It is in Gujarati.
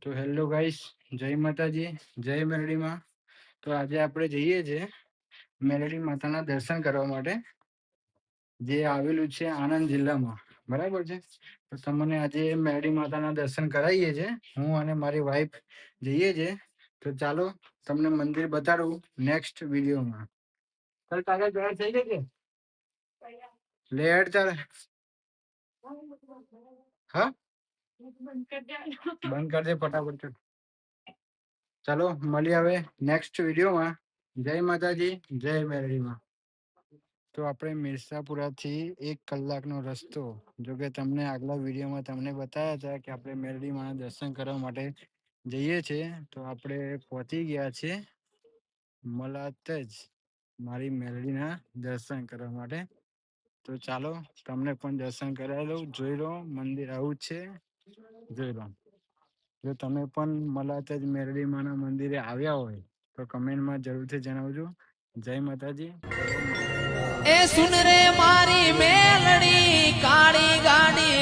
તો હેલો ગાઈસ, જય માતાજી, જય મેરડી માં. તો આજે આપણે જઈએ છે મેરડી માતાના દર્શન કરવા માટે, જે આવેલું છે આણંદ જિલ્લામાં. બરાબર છે. તો તમને આજે મેરડી માતાના દર્શન કરાવીએ છે. હું અને મારી વાઈફ જઈએ છે. તો ચાલો તમને મંદિર બતાડું નેક્સ્ટ વિડીયોમાં. ચાલ તારે જોડે થઈ ગઈ કે લે હેડ ચાલે. હા, બંધ કરી દે ફટાફટ. ચાલો મળીએ હવે નેક્સ્ટ વિડીયોમાં. જય માતાજી, જય મેરડીમાં. તો આપણે મિર્ઝાપુરાથી 1 કલાકનો રસ્તો, જો કે તમને આગલા વિડીયોમાં તમને બતાવ્યા હતા કે આપણે મેરડીમાં દર્શન કરવા માટે જઈએ છીએ. તો આપણે પહોંચી ગયા છે મલાત જ મારી મેરડીના દર્શન કરવા માટે. તો ચાલો તમને પણ દર્શન કરાવી લઉં. જોઈ લો મંદિર આવું જ છે, જોઈ લો. જો તમે પણ મલાત જ મેરડીમાના મંદિરે આવ્યા હોય તો કમેન્ટમાં જરૂરથી જણાવજો. જય માતાજી. એ સુન રે મારી મેલડી કાળી ગાડી